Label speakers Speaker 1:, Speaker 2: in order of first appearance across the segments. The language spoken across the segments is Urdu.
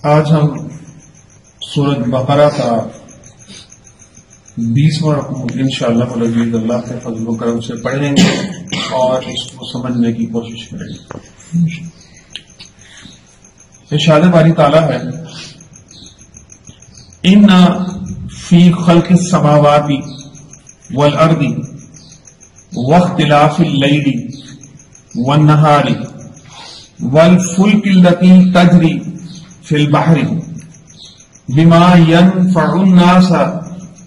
Speaker 1: آج ہم سورۃ بقرہ کا 20واں رقم انشاءاللہ العزیز اللہ کے فضل و کرم سے پڑھیں گے اور اس کو سمجھنے کی کوشش کریں گے. ارشاد باری تعالیٰ ہے ان فی خلق السماوات والارض واختلاف اللیل والنہار والفلک التي تجری فی البحر بما ينفع الناس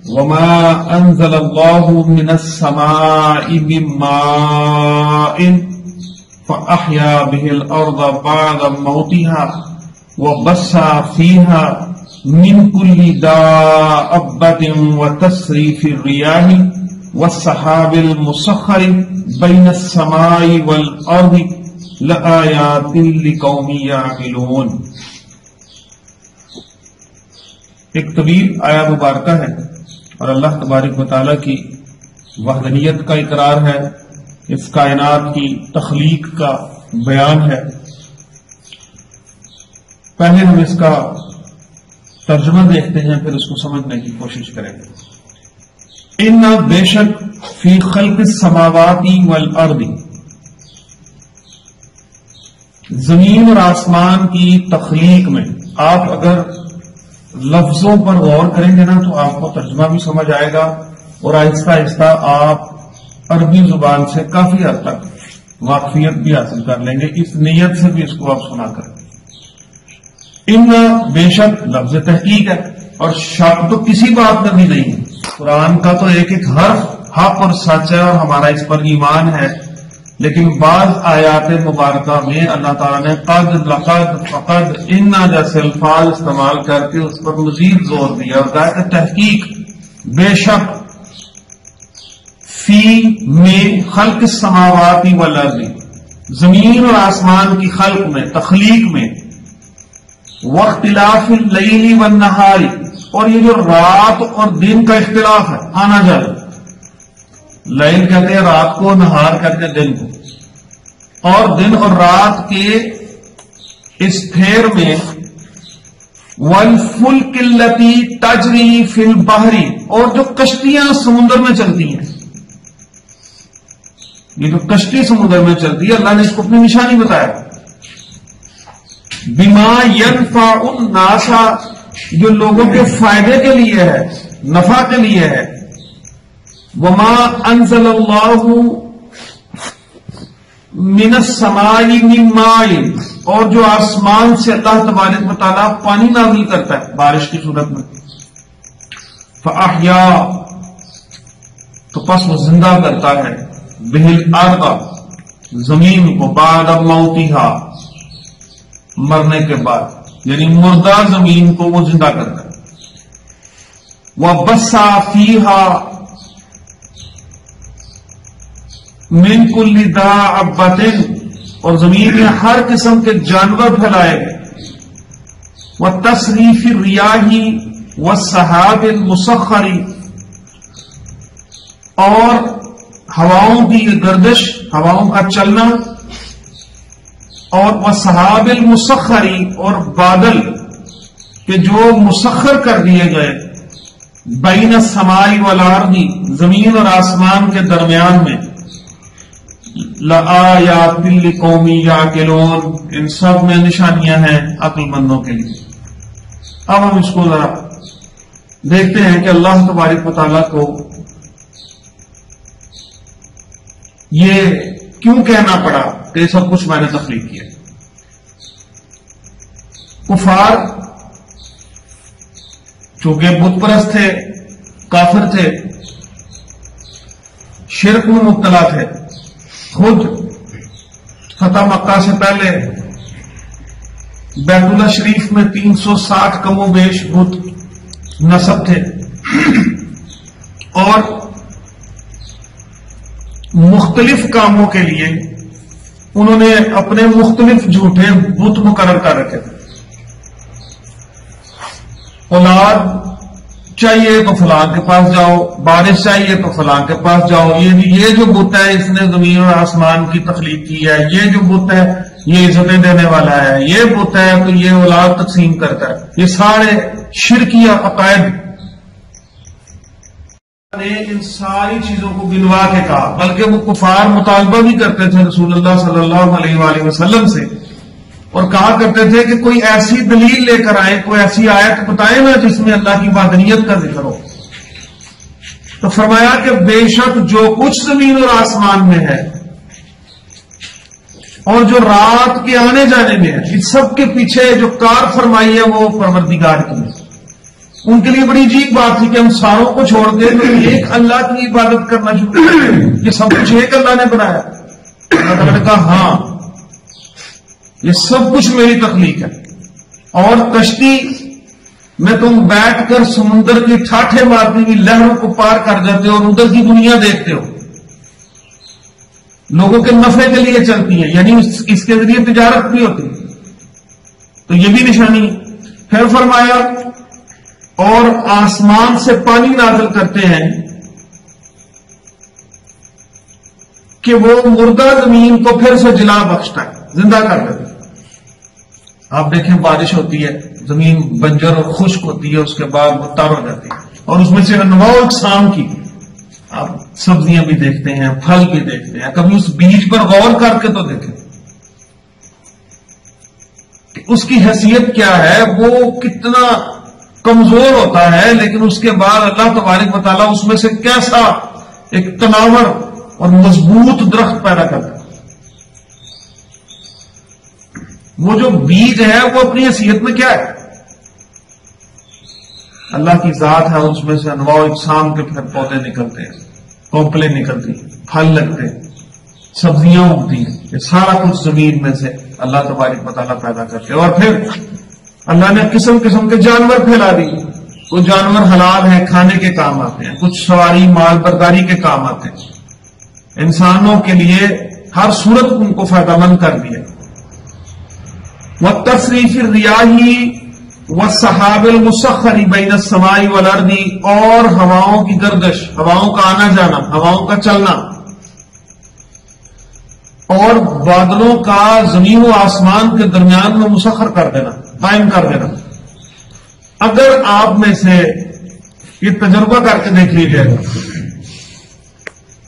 Speaker 1: وما انزل الله من السماء من ماء فاحیا به الارض بعد موتها وبث فيها من كل دابة وتصريف الرياح والسحاب المسخر بين السماء والارض لآیات لقوم یعقلون. ایک طویل آیا مبارکہ ہے اور اللہ تبارک و تعالیٰ کی وحدانیت کا اقرار ہے، اس کائنات کی تخلیق کا بیان ہے. پہلے ہم اس کا ترجمہ دیکھتے ہیں، پھر اس کو سمجھنے کی کوشش کریں گے. ان بے شک فی خلق السماوات والارض، زمین اور آسمان کی تخلیق میں آپ اگر لفظوں پر غور کریں گے نا تو آپ کو ترجمہ بھی سمجھ آئے گا اور آہستہ آہستہ آپ عربی زبان سے کافی حد تک واقفیت بھی حاصل کر لیں گے. اس نیت سے بھی اس کو آپ سنا کریں. ان بے شک لفظ تحقیق ہے اور شک تو کسی بات میں بھی نہیں ہے. قرآن کا تو ایک ایک حرف حق اور سچ ہے اور ہمارا اس پر ایمان ہے، لیکن بعض آیات مبارکہ میں اللہ تعالیٰ نے قد، لقد، فقد، انا جیسے الفاظ استعمال کر کے اس پر مزید زور دیا اور کہا کہ تحقیق بے شک فی میں خلق السماوات والارض، زمین اور آسمان کی خلق میں، تخلیق میں، واختلاف اللیل والنہار، اور یہ جو رات اور دن کا اختلاف ہے، آنا جانا، لیل کہتے ہیں رات کو، نہار کہتے ہیں دن کو، اور دن اور رات کے اس پھیر میں والفلک التی تجری فی البحر، اور جو کشتیاں سمندر میں چلتی ہیں، یہ جو کشتی سمندر میں چلتی ہے اللہ نے اس کو اپنی نشانی بتایا. بما ينفع الناس، جو لوگوں کے فائدے کے لیے ہے، نفع کے لیے ہے. وما انزل اللہ من السماء من ماء، اور جو آسمان سے اللہ تبارک و تعالیٰ پانی نازل کرتا ہے بارش کی صورت میں. فاحیا، تو پس وہ زندہ کرتا ہے، بہ الارض، زمین کو، بعد موتها، مرنے کے بعد، یعنی مردہ زمین کو وہ زندہ کرتا ہے. وبث فیہا من کل دابۃ، اور زمین میں ہر قسم کے جانور پھیلائے گئے. وتصریف الریاح والسحاب المسخر، اور ہواؤں کی گردش، ہواؤں کا چلنا، اور والسحاب المسخر، اور بادل کہ جو مسخر کر دیے گئے، بین السماء والارض، زمین اور آسمان کے درمیان میں. لآیات لقوم یعقلون، ان سب میں نشانیاں ہیں عقل مندوں کے لیے. اب ہم اس کو ذرا دیکھتے ہیں کہ اللہ تبارک و تعالیٰ کو یہ کیوں کہنا پڑا کہ یہ سب کچھ میں نے تخلیق کیا. کفار چونکہ بت پرست تھے، کافر تھے، شرک میں مبتلا تھے، خود فتح مکہ سے پہلے بیت اللہ شریف میں 360 کم و بیش بت نصب تھے، اور مختلف کاموں کے لیے انہوں نے اپنے مختلف جھوٹے بت مقرر کر رکھے تھے. اولاد چاہیے تو فلاں کے پاس جاؤ، بارش چاہیے تو فلاں کے پاس جاؤ، یہ جو بت ہے اس نے زمین اور آسمان کی تخلیق کی ہے، یہ جو بت ہے یہ عزتیں دینے والا ہے، یہ بت ہے تو یہ اولاد تقسیم کرتا ہے، یہ سارے شرکیہ عقائد نے ان ساری چیزوں کو گنوا کے کہا، بلکہ وہ کفار مطالبہ بھی کرتے تھے رسول اللہ صلی اللہ علیہ وآلہ وسلم سے، اور کہا کرتے تھے کہ کوئی ایسی دلیل لے کر آئے، کوئی ایسی آیت بتائیں نا جس میں اللہ کی وحدانیت کا ذکر ہو۔ تو فرمایا کہ بے شک جو کچھ زمین اور آسمان میں ہے اور جو رات کے آنے جانے میں ہے، اس سب کے پیچھے جو کار فرمائی ہے وہ پروردگار کی ہے۔ ان کے لیے بڑی عجیب بات تھی کہ ہم ساروں کو چھوڑ کے ایک اللہ کی عبادت کرنا شروع کر، یہ سب کچھ ایک اللہ نے بنایا۔ اللہ تعالیٰ نے کہا ہاں یہ سب کچھ میری تخلیق ہے، اور کشتی میں تم بیٹھ کر سمندر کی ٹھاٹھے مارتی ہوئی لہروں کو پار کر جاتے ہو اور ادھر کی دنیا دیکھتے ہو، لوگوں کے نفع کے لیے چلتی ہیں، یعنی اس کے ذریعے تجارت بھی ہوتی ہے، تو یہ بھی نشانی ہے۔ پھر فرمایا اور آسمان سے پانی نازل کرتے ہیں کہ وہ مردہ زمین کو پھر سے جلا بخشتا ہے، زندہ کر دیتا ہے۔ آپ دیکھیں بارش ہوتی ہے، زمین بنجر اور خشک ہوتی ہے، اس کے بعد وہ تر ہو جاتی ہے، اور اس میں سے انواع اقسام کی آپ سبزیاں بھی دیکھتے ہیں، پھل بھی دیکھتے ہیں۔ کبھی اس بیج پر غور کر کے تو دیکھیں کہ اس کی حیثیت کیا ہے، وہ کتنا کمزور ہوتا ہے، لیکن اس کے بعد اللہ تبارک و تعالیٰ اس میں سے کیسا ایک تناور اور مضبوط درخت پیدا کرتا ہے۔ وہ جو بیج ہے وہ اپنی حیثیت میں کیا ہے؟ اللہ کی ذات ہے، اس میں سے انواع اقسام کے پھر پودے نکلتے ہیں، کوپلیں نکلتی ہیں، پھل لگتے ہیں، سبزیاں اگتی ہیں، یہ سارا کچھ زمین میں سے اللہ تبارک و تعالیٰ پیدا کرتے ہیں۔ اور پھر اللہ نے قسم قسم کے جانور پھیلا دیے، کچھ جانور حلال ہیں، کھانے کے کام آتے ہیں، کچھ سواری مال برداری کے کام آتے ہیں، انسانوں کے لیے ہر صورت ان کو فائدہ مند کر دیا۔ وَالتَّصْرِيفِ الرِّيَاحِ وَالسَّحَابِ الْمُسَخَّرِ بَيْنَ السَّمَاءِ وَالْأَرْضِ، اور ہواؤں کی گردش، ہواؤں کا آنا جانا، ہواؤں کا چلنا، اور بادلوں کا زمین و آسمان کے درمیان میں مسخر کر دینا، قائم کر دینا۔ اگر آپ میں سے یہ تجربہ کر کے دیکھ لیجیے،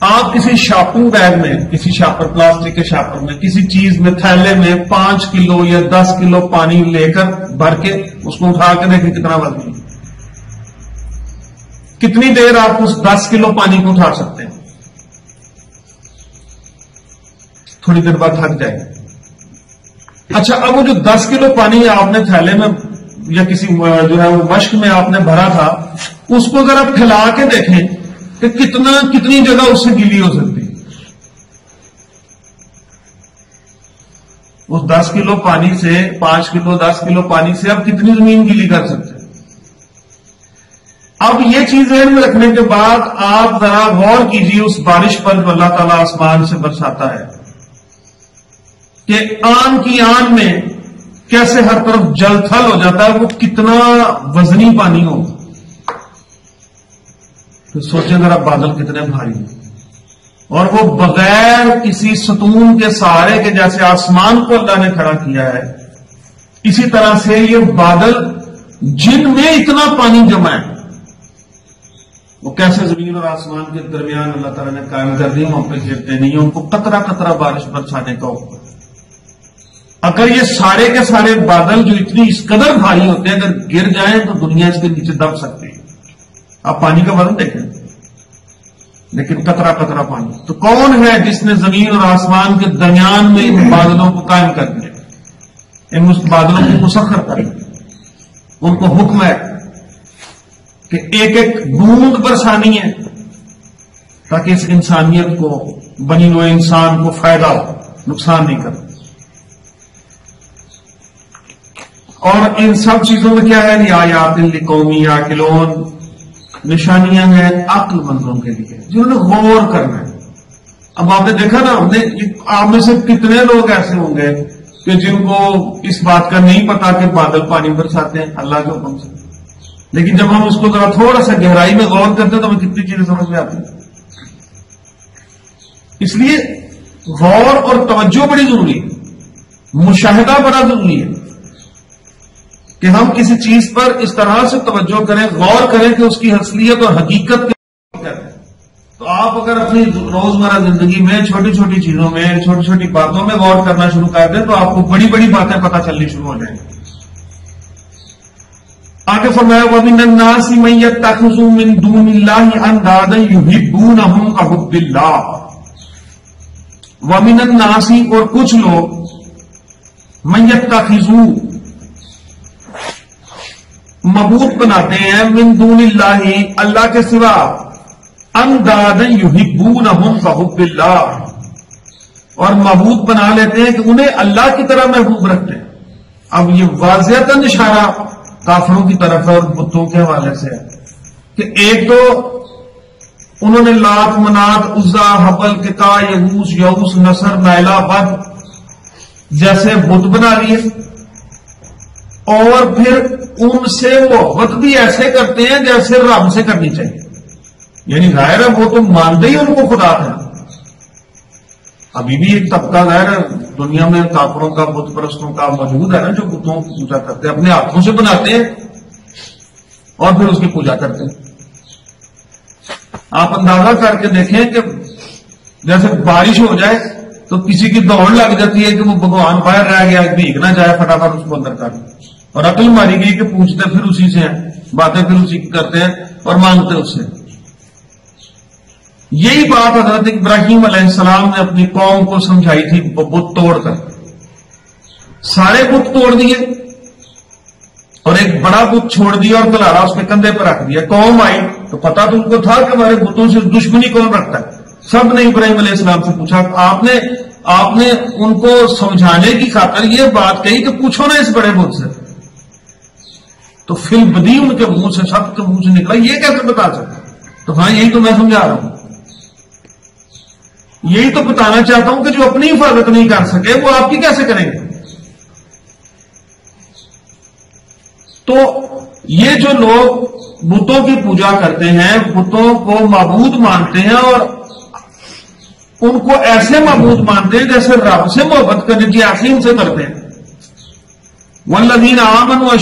Speaker 1: آپ کسی شاپنگ بیگ میں، کسی شاپر، پلاسٹک کے شاپر میں، کسی چیز میں، تھیلے میں 5 کلو یا 10 کلو پانی لے کر بھر کے اس کو اٹھا کے دیکھیں کتنا وزن ہے، کتنی دیر آپ اس 10 کلو پانی کو اٹھا سکتے ہیں؟ تھوڑی دیر بعد تھک جائے گا۔ اچھا، اب وہ جو 10 کلو پانی آپ نے تھیلے میں یا کسی جو ہے وہ مشق میں آپ نے بھرا تھا، اس کو ذرا پھیلا کے دیکھیں کہ کتنی جگہ اس سے گیلی ہو سکتی ہے۔ اس 10 کلو پانی سے، 5 کلو 10 کلو پانی سے آپ کتنی زمین گیلی کر سکتے ہیں؟ اب یہ چیز ذہن میں رکھنے کے بعد آپ ذرا غور کیجیے اس بارش پر جو اللہ تعالیٰ آسمان سے برساتا ہے، کہ آن کی آن میں کیسے ہر طرف جل تھل ہو جاتا ہے، وہ کتنا وزنی پانی ہو۔ تو سوچیں ذرا بادل کتنے بھاری ہیں، اور وہ بغیر کسی ستون کے سہارے کے جیسے آسمان کو اللہ نے کھڑا کیا ہے، اسی طرح سے یہ بادل جن میں اتنا پانی جمع ہے، وہ کیسے زمین اور آسمان کے درمیان اللہ تعالیٰ نے قائم کر دی، وہاں پہ گرتے نہیں ہیں، ان کو قطرہ قطرہ بارش برسانے کا حکم۔ اگر یہ سارے کے سارے بادل جو اتنی اس قدر بھاری ہوتے ہیں، اگر گر جائیں تو دنیا اس کے نیچے دب سکتی ہے۔ آپ پانی کا وزن دیکھیں، لیکن قطرہ قطرہ پانی۔ تو کون ہے جس نے زمین اور آسمان کے درمیان میں ان بادلوں کو قائم کر دیا، ان بادلوں کو مسخر کر دیا؟ ان کو حکم ہے کہ ایک ایک بوند برسانی ہے تاکہ اس انسانیت کو، بنی نوع انسان کو فائدہ ہو، نقصان نہیں کرے۔ اور ان سب چیزوں میں کیا ہے؟ لآیات لقوم یعقلون، نشانیاں ہیں عقل مندوں کے لیے جنہوں نے غور کرنا ہے۔ اب آپ نے دیکھا نا، آپ میں سے کتنے لوگ ایسے ہوں گے کہ جن کو اس بات کا نہیں پتا کہ بادل پانی برساتے ہیں اللہ کے حکم سے، لیکن جب ہم اس کو ذرا تھوڑا سا گہرائی میں غور کرتے ہیں تو ہمیں کتنی چیزیں سمجھ میں آتی ہیں۔ اس لیے غور اور توجہ بڑی ضروری ہے۔ مشاہدہ بڑا ضروری ہے کہ ہم کسی چیز پر اس طرح سے توجہ کریں، غور کریں کہ اس کی اصلیت اور حقیقت کے کریں. تو آپ اگر اپنی روزمرہ زندگی میں چھوٹی چھوٹی چیزوں میں، چھوٹی چھوٹی باتوں میں غور کرنا شروع کر دیں تو آپ کو بڑی بڑی باتیں پتہ چلنی شروع ہو جائیں گی. آگے فرمایا وَمِنَ النَّاسِ مَن يَتَّخِذُ مِن دُونِ اللَّهِ أَندَادًا يُحِبُّونَهُمْ كَحُبِّ اللَّهِ. وَمِنَ النَّاسِ اور کچھ لوگ مَن يَتَّخِذُ معبود بناتے ہیں من دون اللہ اللہ کے سوا اندادا یحبونہم کحب اللہ اور معبود بنا لیتے ہیں کہ انہیں اللہ کی طرح محبوب رکھتے ہیں. اب یہ واضح اشارہ کافروں کی طرف ہے اور بتوں کے حوالے سے ہے کہ ایک تو انہوں نے لات منات عزا حبل کتا یغوث یعوث نصر نائلہ بد جیسے بت بنا لیے اور پھر ان سے محبت بھی ایسے کرتے ہیں جیسے رب سے کرنی چاہیے. یعنی ظاہر ہے وہ تو مانتے ہی ان کو خدا تھا. ابھی بھی ایک طبقہ ظاہر ہے دنیا میں کافروں کا بت پرستوں کا موجود ہے نا جو بتوں کی پوجا کرتے ہیں، اپنے ہاتھوں سے بناتے ہیں اور پھر اس کی پوجا کرتے ہیں. آپ اندازہ کر کے دیکھیں کہ جیسے بارش ہو جائے تو کسی کی دوڑ لگ جاتی ہے کہ وہ بھگوان باہر رہ گیا بھیگ نہ جائے فٹافٹ اس کو اندر کر، اور عقل ماری گئی کہ پوچھتے پھر اسی سے ہیں، باتیں پھر اسی کی کرتے ہیں اور مانگتے اس سے. یہی بات حضرت ابراہیم علیہ السلام نے اپنی قوم کو سمجھائی تھی بت توڑ کر. سارے بت توڑ دیے اور ایک بڑا بت چھوڑ دیا اور کلارا اس کے کندھے پر رکھ دیا. قوم آئی تو پتا تو ان کو تھا کہ ہمارے بتوں سے دشمنی کون رکھتا ہے. سب نے ابراہیم علیہ السلام سے پوچھا. آپ نے ان کو سمجھانے کی خاطر یہ بات کہی کہ پوچھو نا اس بڑے بت سے. تو فی البدی ان کے منہ سے سب کے منہ سے نکلا یہ کیسے بتا سکتا؟ تو ہاں یہی تو میں سمجھا رہا ہوں، یہی تو بتانا چاہتا ہوں کہ جو اپنی حفاظت نہیں کر سکے وہ آپ کی کیسے کریں گے. تو یہ جو لوگ بتوں کی پوجا کرتے ہیں، بتوں کو معبود مانتے ہیں اور ان کو ایسے معبود مانتے ہیں جیسے رب سے محبت کرنے کی ایسے ان سے کرتے ہیں. والذین آمنوا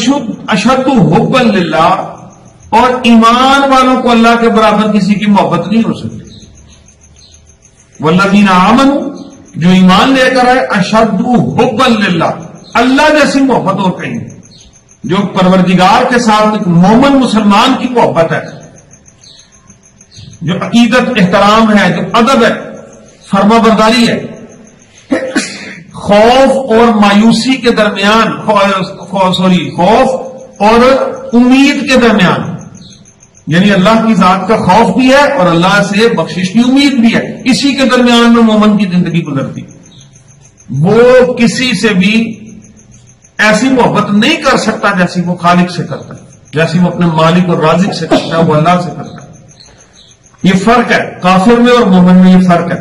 Speaker 1: اشد حبا للہ اور ایمان والوں کو اللہ کے برابر کسی کی محبت نہیں ہو سکتی. والذین آمنوا جو ایمان لے کر آئے اشد حبا للہ اللہ جیسی محبت اور کہیں جو پروردگار کے ساتھ ایک مومن مسلمان کی محبت ہے، جو عقیدت احترام ہے، جو ادب ہے، فرما برداری ہے، خوف اور مایوسی کے درمیان خوف اور امید کے درمیان، یعنی اللہ کی ذات کا خوف بھی ہے اور اللہ سے بخشش کی امید بھی ہے، اسی کے درمیان میں مومن کی زندگی گزرتی. وہ کسی سے بھی ایسی محبت نہیں کر سکتا جیسی وہ خالق سے کرتا ہے، جیسی وہ اپنے مالک اور رازق سے کرتا ہے وہ اللہ سے کرتا ہے. یہ فرق ہے کافر میں اور مومن میں، یہ فرق ہے.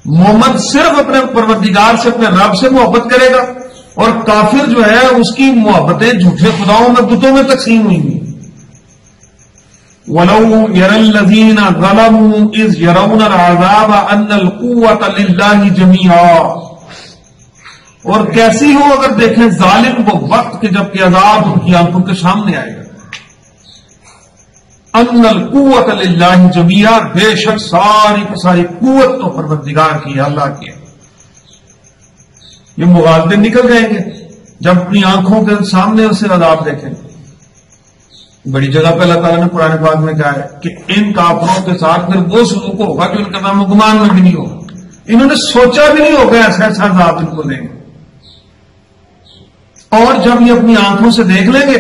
Speaker 1: مومن صرف اپنے پروردگار سے اپنے رب سے محبت کرے گا اور کافر جو ہے اس کی محبتیں جھوٹے خداؤں میں بتوں میں تقسیم ہوئی ہیں. وَلَوْ يَرَى الَّذِينَ ظَلَمُوا إِذْ يَرَوْنَ الْعَذَابَ أَنَّ الْقُوَّةَ لِلَّهِ جَمِيعًا. اور کیسی ہو اگر دیکھیں ظالم وہ وقت کہ جب کہ عذاب ان کی آنکھوں کے سامنے آئے گا. ان القوت للہ جميعا بے شک ساری کی ساری قوت تو پروردگار کی ہے، اللہ کی ہے. یہ مغالطے نکل جائیں گے جب اپنی آنکھوں کے سامنے اسے عذاب دیکھیں. بڑی جگہ پہ اللہ تعالیٰ نے قرآن پاک میں کہا ہے کہ ان کافروں کے ساتھ پھر وہ سلوک ہوگا جو ان کے نام و گمان میں بھی نہیں ہوگا. انہوں نے سوچا بھی نہیں ہوگا ایسا ایسا عذاب ان کو دیں گے. اور جب یہ اپنی آنکھوں سے دیکھ لیں گے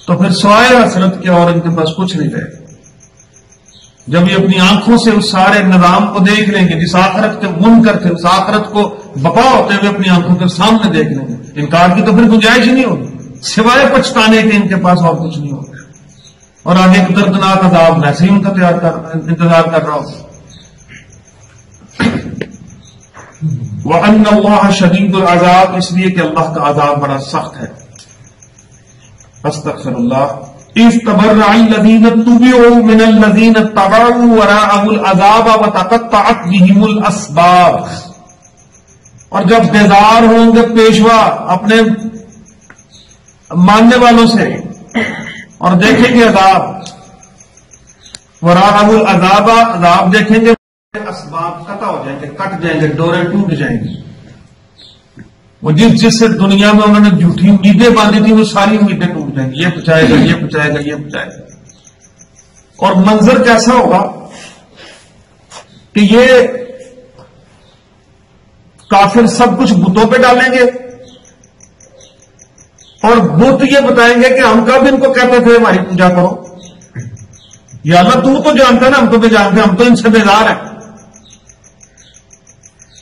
Speaker 1: تو پھر سوائے حسرت کے اور ان کے پاس کچھ نہیں رہے گا. جب یہ اپنی آنکھوں سے اس سارے نظام کو دیکھ لیں گے جس آخرت کے منکر تھے، اس آخرت کو بپا ہوتے ہوئے اپنی آنکھوں کے سامنے دیکھ لیں گے، انکار کی تو پھر گنجائش ہی نہیں ہوگی، سوائے پچھتانے کے ان کے پاس اور کچھ نہیں ہوگا. اور آگے ایک دردناک عذاب ویسے ہی ان کا انتظار کر رہا ہوگا. وَأَنَّ اللَّهَ شَدِيدُ الْعَذَابِ، اس لیے کہ اللہ کا عذاب بڑا سخت ہے. استغفر اللہ. اِذْ تَبَرَّأَ الَّذِينَ اتُّبِعُوا مِنَ الَّذِينَ اتَّبَعُوا وَرَأَوُا الْعَذَابَ وَتَقَطَّعَتْ بِهِمُ الْأَسْبَابُ. اور جب بیزار ہوں گے پیشوا اپنے ماننے والوں سے اور دیکھیں گے عذاب، وراء العذاب، عذاب دیکھیں گے، اسباب قطع ہو جائیں گے، کٹ جائیں گے، ڈوریں ٹوٹ جائیں گی. وہ جس سے دنیا میں انہوں نے جھوٹی امیدیں باندھی تھی وہ ساری امیدیں ٹوٹ جائیں گی. یہ بچائے گا، یہ بچائے گا، یہ بچائے گا. اور منظر کیسا ہوگا کہ یہ کافر سب کچھ بتوں پہ ڈالیں گے اور بت یہ بتائیں گے کہ ہم کب ان کو کہتے تھے ہماری پوجا کرو. یا اللہ تو جانتا ہے نا، ہم تو نہیں جانتے، ہم تو ان سے بیزار ہیں.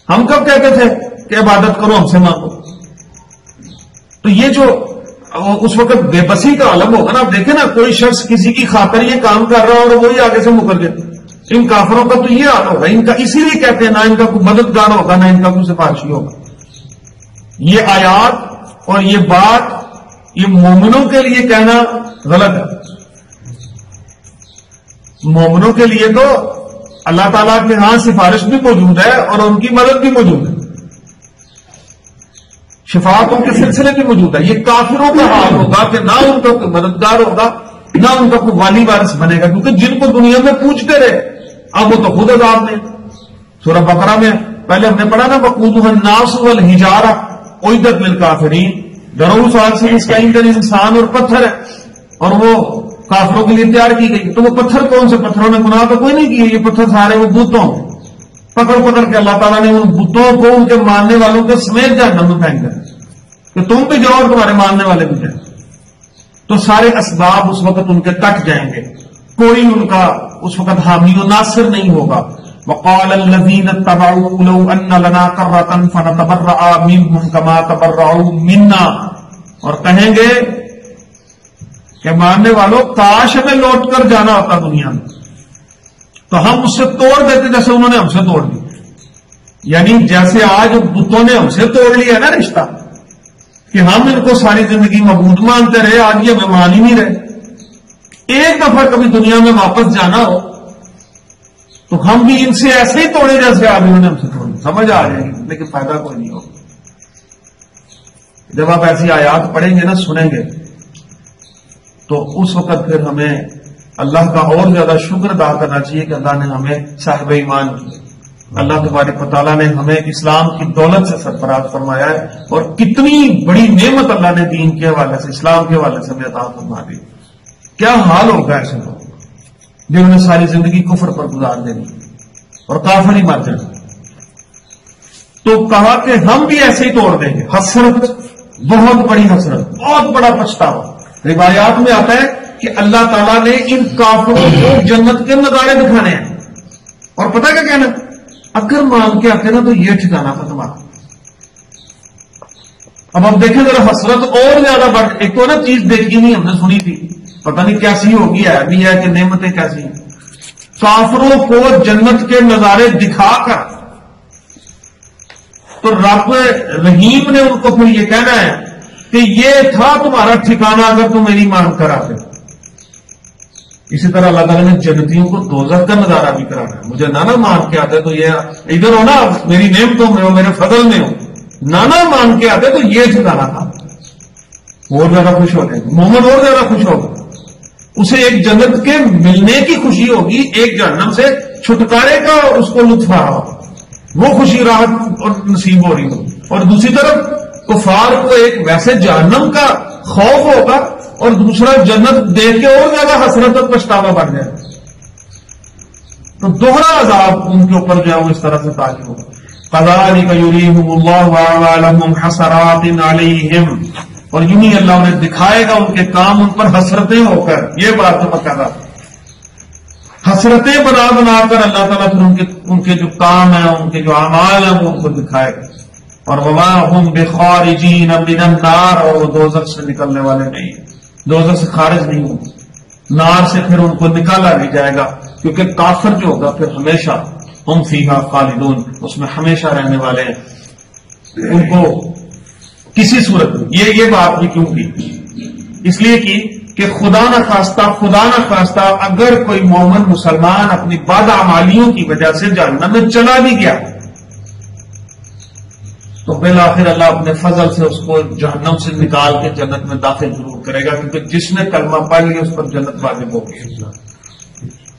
Speaker 1: ہم کب کہتے تھے کہ عبادت کرو، ہم سے مانگو. تو یہ جو اس وقت بے بسی کا عالم ہوگا نا. آپ دیکھیں نا، کوئی شخص کسی کی خاطر یہ کام کر رہا اور وہی آگے سے مکر جائے. ان کافروں کا تو یہ حال ہوگا. ان کا اسی لیے کہتے ہیں نہ ان کا کوئی مددگار ہوگا نہ ان کا کوئی سفارشی ہوگا. یہ آیات اور یہ بات یہ مومنوں کے لیے کہنا غلط ہے. مومنوں کے لیے تو اللہ تعالیٰ کے ہاں سفارش بھی موجود ہے اور ان کی مدد بھی موجود ہے، شفاعتوں کے سلسلے بھی موجود ہے. یہ کافروں کا حال ہوگا کہ نہ ان کا کوئی مددگار ہوگا نہ ان کا کوئی والی وارث بنے گا، کیونکہ جن کو دنیا میں پوچھتے رہے اب وہ تو خود عذاب میں. سورہ بقرہ میں پہلے ہم نے پڑھا نا، وقودها الناس والحجارہ اعدت للکافرین. ضرور سوال سے اس کا ایندھن انسان اور پتھر ہے اور وہ کافروں کے لیے تیار کی گئی. تو وہ پتھر کون سے؟ پتھروں نے گناہ تو کوئی نہیں کیے، یہ پتھر سارے وہ بتوں پکڑ پکڑ کے اللہ تعالیٰ نے ان بتوں کو ان کے ماننے والوں کے سمیت جہنم میں پھینک دیا کہ تم بھی جاؤ اور تمہارے ماننے والے بھی جائیں. تو سارے اسباب اس وقت ان کے کٹ جائیں گے، کوئی ان کا اس وقت حامی و ناصر نہیں ہوگا. وقال الذين اتبعوا لو ان لنا كرة فنتبرأ منهم كما تبرأوا منا. اور کہیں گے کہ ماننے والوں کاش ہمیں لوٹ کر جانا ہوتا دنیا میں تو ہم اس سے توڑ دیتے جیسے انہوں نے ہم سے توڑ دی. یعنی جیسے آج بتوں نے ہم سے توڑ لیا نا رشتہ کہ ہم ان کو ساری زندگی معبود مانتے رہے، آج یہ ہمیں مان ہی نہیں رہے. ایک دفعہ کبھی دنیا میں واپس جانا ہو تو ہم بھی ان سے ایسے ہی توڑے جیسے آج انہوں نے ہم سے توڑی. سمجھ آ جائے گی لیکن فائدہ کوئی نہیں ہوگا. جب آپ ایسی آیات پڑھیں گے نا، سنیں گے، تو اس وقت پھر ہمیں اللہ کا اور زیادہ شکر ادا کرنا چاہیے کہ اللہ نے ہمیں صاحب ایمان کیا. اللہ تبارک و تعالیٰ نے ہمیں اسلام کی دولت سے سرفراز فرمایا ہے اور کتنی بڑی نعمت اللہ نے دین کے حوالے سے، اسلام کے حوالے سے ہمیں عطا فرما دی. کیا حال ہوگا ایسے لوگ جنہوں نے ساری زندگی کفر پر گزار دینی اور کافر ہی مر جائیں. تو کہا کہ ہم بھی ایسے ہی توڑ دیں گے. حسرت، بہت بڑی حسرت، بہت بڑا پچھتاوا. روایات میں آتا ہے کہ اللہ تعالیٰ نے ان کافروں کو جنت کے نظارے دکھانے ہیں اور پتہ کیا کہنا، اگر مان کے آتے نا تو یہ ٹھکانا تھا تمہارا. اب آپ دیکھیں ذرا حسرت اور زیادہ بڑھ. ایک تو نا چیز دیکھی نہیں، ہم نے سنی تھی، پتہ نہیں کیسی ہوگی، ہے بھی ہے کہ نعمتیں کیسی ہیں. کافروں کو جنت کے نظارے دکھا کر تو رب رحیم نے ان کو پھر یہ کہنا ہے کہ یہ تھا تمہارا ٹھکانہ اگر تم میری مان کر آتے. اسی طرح اللہ تعالیٰ نے جنتیوں کو دوزخ کا نظارہ بھی کرانا ہے. مجھے نانا مان کے آتے تو یہ ادھر ہو نا، میری نعمتوں میں ہو، میرے فضل میں ہو. نانا مان کے آتے تو یہ ٹھکانا تھا. اور زیادہ خوش ہو جائے گا مومن، اور زیادہ خوش ہوگا. اسے ایک جنت کے ملنے کی خوشی ہوگی، ایک جہنم سے چھٹکارے کا اس کو لطف آ رہا ہوگا، وہ خوشی راحت اور نصیب ہو رہی ہوگی. اور دوسری طرف کفار کو ایک ویسے جہنم کا خوف ہوگا اور دوسرا جنت دیکھ کے اور زیادہ حسرت اور پچھتاوا بڑھ جائے. تو دوہرا عذاب ان کے اوپر جو ہے وہ اس طرح سے طاری ہوگا. كذلك يريهم الله أعمالهم حسرات عليهم. اور یوں ہی اللہ انہیں دکھائے گا ان کے کام ان پر حسرتیں ہو کر. یہ بات تو پکا تھا، حسرتیں بنا بنا کر اللہ تعالیٰ پھر ان کے جو کام ہیں، ان کے جو اعمال ہیں وہ ان کو دکھائے گا. اور وما هم بخارجین من النار. اور وہ دوزخ سے نکلنے والے نہیں، دوزخ سے خارج نہیں ہوں، نار سے پھر ان کو نکالا نہیں جائے گا. کیونکہ کافر جو ہوگا پھر ہمیشہ ہم فیہا خالدون، اس میں ہمیشہ رہنے والے ہیں. ان کو کسی صورت میں یہ بات بھی کیوں کی؟ اس لیے کی کہ خدا نہ خواستہ اگر کوئی مومن مسلمان اپنی بداعمالیوں کی وجہ سے جہنم میں چلا بھی گیا تو بالآخر اللہ اپنے فضل سے اس کو جہنم سے نکال کے جنت میں داخل ضرور کرے گا، کیونکہ جس نے کلمہ پڑھ لیا اس پر جنت واجب ہوگی۔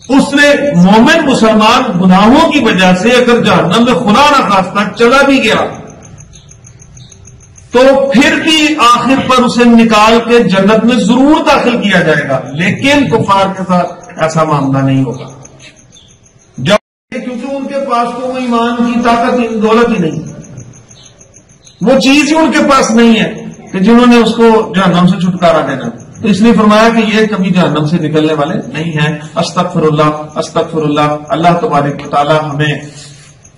Speaker 1: اس نے مومن مسلمان گناہوں کی وجہ سے اگر جہنم میں خدا نہ خواستہ چلا بھی گیا تو پھر بھی آخر پر اسے نکال کے جنت میں ضرور داخل کیا جائے گا، لیکن کفار کے ساتھ ایسا معاملہ نہیں ہوگا، کیونکہ ان کے پاس تو وہ ایمان کی طاقت دولت ہی نہیں، وہ چیز ہی ان کے پاس نہیں ہے کہ جنہوں نے اس کو جہنم سے چھٹکارا دینا، تو اس لیے فرمایا کہ یہ کبھی جہنم سے نکلنے والے نہیں ہیں۔ استغفر اللہ استغفر اللہ، اللہ تبارک و تعالی ہمیں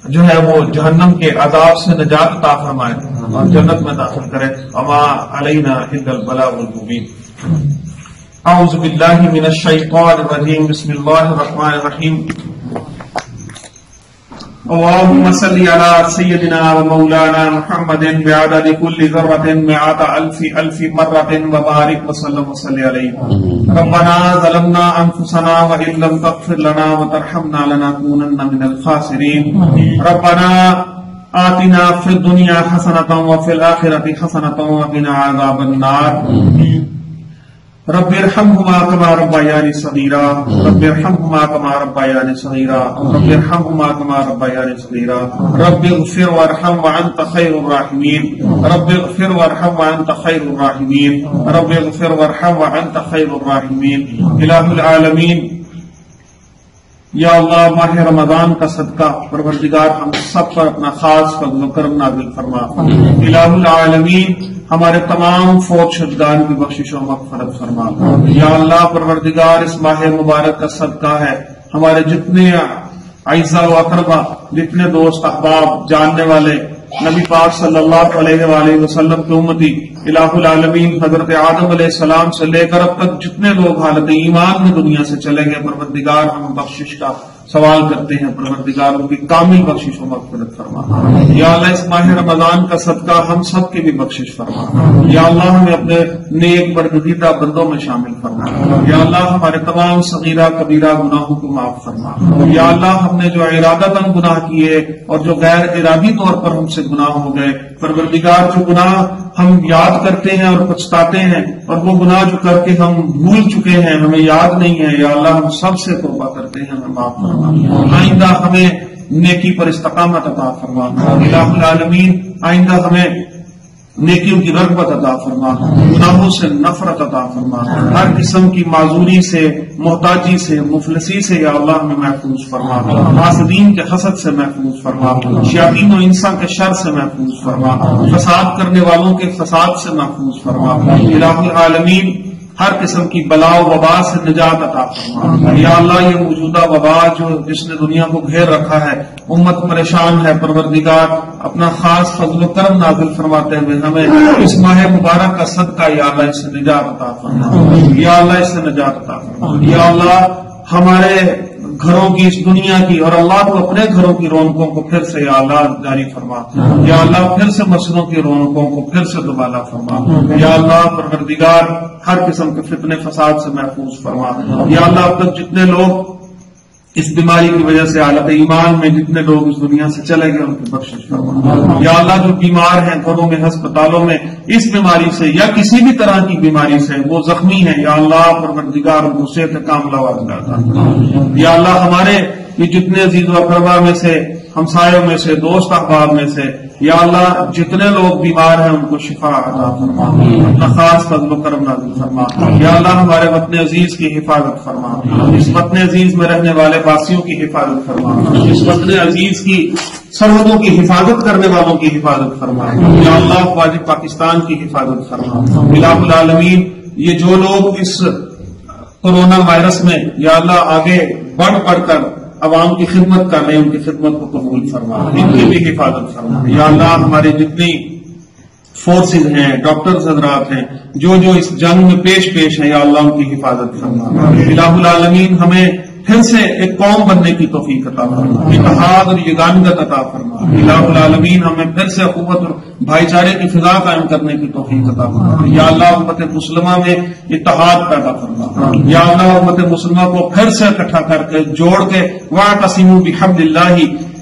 Speaker 1: جو ہے وہ جہنم کے عذاب سے نجات عطا فرمائے اور جنت میں داخل کرے۔ وما علینا الا البلاغ المبین۔ اعوذ باللہ من الشیطان الرجیم، بسم اللہ الرحمن الرحیم۔ اللهم صل على سيدنا ومولانا محمد بعدد كل ذرة مئات ألف مرة وبارك وسلم وصل عليه۔ ربنا ظلمنا أنفسنا وإن لم تغفر لنا وترحمنا لنكونن من الخاسرين۔ ربنا آتنا في الدنيا حسنة وفي الآخرة حسنة وقنا عذاب النار۔ رب ارحمهما كما ربياني صغيرا، رب ارحمهما كما ربياني صغيرا، رب ارحمهما كما ربياني صغيرا، رب اغفر وارحم وانت خير الراحمين، رب اغفر وارحم وانت خير الراحمين، رب اغفر وارحم وانت خير الراحمين۔ الہ العالمین، یا اللہ ماہ رمضان کا صدقہ پروردگار ہم سب پر اپنا خاص فضل و کرم نازل فرما۔ الہ العالمین، ہمارے تمام فوت شدگان کی بخشش و مغفرت فرما۔ یا اللہ پروردگار، اس ماہ مبارک کا صدقہ ہے ہمارے جتنے اعزاء و اقربا، جتنے دوست احباب، جاننے والے نبی پاک صلی اللہ علیہ وآلہ وسلم کے امتی، الہ العالمین حضرت آدم علیہ السلام سے لے کر اب تک جتنے لوگ حالت ایمان میں دنیا سے چلے گئے، پروردگار ہم بخشش کا سوال کرتے ہیں، پروردگار ان کی کامل بخشش و مغفرت فرما۔ یا اللہ اس ماہ رمضان کا صدقہ ہم سب کی بھی بخشش فرما۔ یا اللہ ہمیں اپنے نیک برگزیدہ بندوں میں شامل فرما۔ یا اللہ ہمارے تمام صغیرہ کبیرہ گناہوں کو معاف فرما۔ یا اللہ ہم نے جو ارادتاً گناہ کیے اور جو غیر ارادی طور پر ہم سے گناہ ہو گئے، پروردگار جو گناہ ہم یاد کرتے ہیں اور پچھتاتے ہیں، اور وہ گناہ جو کر کے ہم بھول چکے ہیں ہمیں یاد نہیں ہے، یا اللہ ہم سب سے توبہ کرتے ہیں، ہمیں معاف فرما۔ آئندہ ہمیں نیکی پر استقامت عطا فرما۔ الہ العالمین آئندہ ہمیں نیکیوں کی رغبت عطا فرما، گناہوں سے نفرت عطا فرما، ہر قسم کی معذوری سے، محتاجی سے، مفلسی سے یا اللہ ہمیں محفوظ فرما، حاسدین کے حسد سے محفوظ فرما، شیاطین و انسان کے شر سے محفوظ فرما، فساد کرنے والوں کے فساد سے محفوظ فرما۔ الہ العالمین ہر قسم کی بلا و وبا سے نجات عطا فرما۔ یا اللہ یہ موجودہ وبا جس نے دنیا کو گھیر رکھا ہے، امت پریشان ہے، پروردگار اپنا خاص فضل و کرم نازل فرماتے ہوئے ہمیں اس ماہ مبارک کا صدقہ یا اللہ اس سے نجات عطا فرما۔ یا اللہ اس سے نجات عطا فرما۔ یا اللہ ہمارے گھروں کی، اس دنیا کی، اور اللہ کو اپنے گھروں کی رونقوں کو پھر سے یا اللہ جاری فرما۔ یا اللہ پھر سے مسجدوں کی رونقوں کو پھر سے دوبالا فرما۔ یا اللہ پروردگار ہر قسم کے فتنے فساد سے محفوظ فرما۔ یا اللہ اب تک جتنے لوگ اس بیماری کی وجہ سے حالت ایمان میں جتنے لوگ اس دنیا سے چلے گئے ان کی بخشش فرما۔ یا اللہ جو بیمار ہیں گھروں میں، ہسپتالوں میں اس بیماری سے یا کسی بھی طرح کی بیماری سے وہ زخمی ہیں، یا اللہ پروردگار ان کو صحت کاملہ عطا فرما۔ یا اللہ ہمارے یہ جتنے عزیز و اقربا میں سے، ہمسایوں میں سے، دوست احباب میں سے، یا اللہ جتنے لوگ بیمار ہیں ان کو شفا عطا فرما، اپنا خاص فضل و کرم نازل فرما۔ یا اللہ ہمارے وطن عزیز کی حفاظت فرما، اس وطن عزیز میں رہنے والے باسیوں کی حفاظت فرما، اس وطن عزیز کی سرحدوں کی حفاظت کرنے والوں کی حفاظت فرما۔ یا اللہ واجب پاکستان کی حفاظت فرما۔ الہ العالمین یہ جو لوگ اس کورونا وائرس میں یا اللہ آگے بڑھ کر عوام کی خدمت کر رہے ہیں، ان کی خدمت کو قبول فرما، ان کی بھی حفاظت فرما۔ یا اللہ ہمارے جتنی فورسز ہیں، ڈاکٹرز حضرات ہیں، جو اس جنگ میں پیش ہیں، یا اللہ ان کی حفاظت فرما۔ الہ العالمین ہمیں پھر سے ایک قوم بننے کی توفیق عطا فرما، اتحاد اور یگانگت عطا فرما۔ الہ العالمین ہمیں پھر سے قوت اور بھائی چارے کی فضا قائم کرنے کی توفیق عطا فرما۔ یا اللہ امت مسلمہ میں اتحاد پیدا فرما۔ یا اللہ امت مسلمہ کو پھر سے اکٹھا کر کے جوڑ کے واعتصموا بحبل اللہ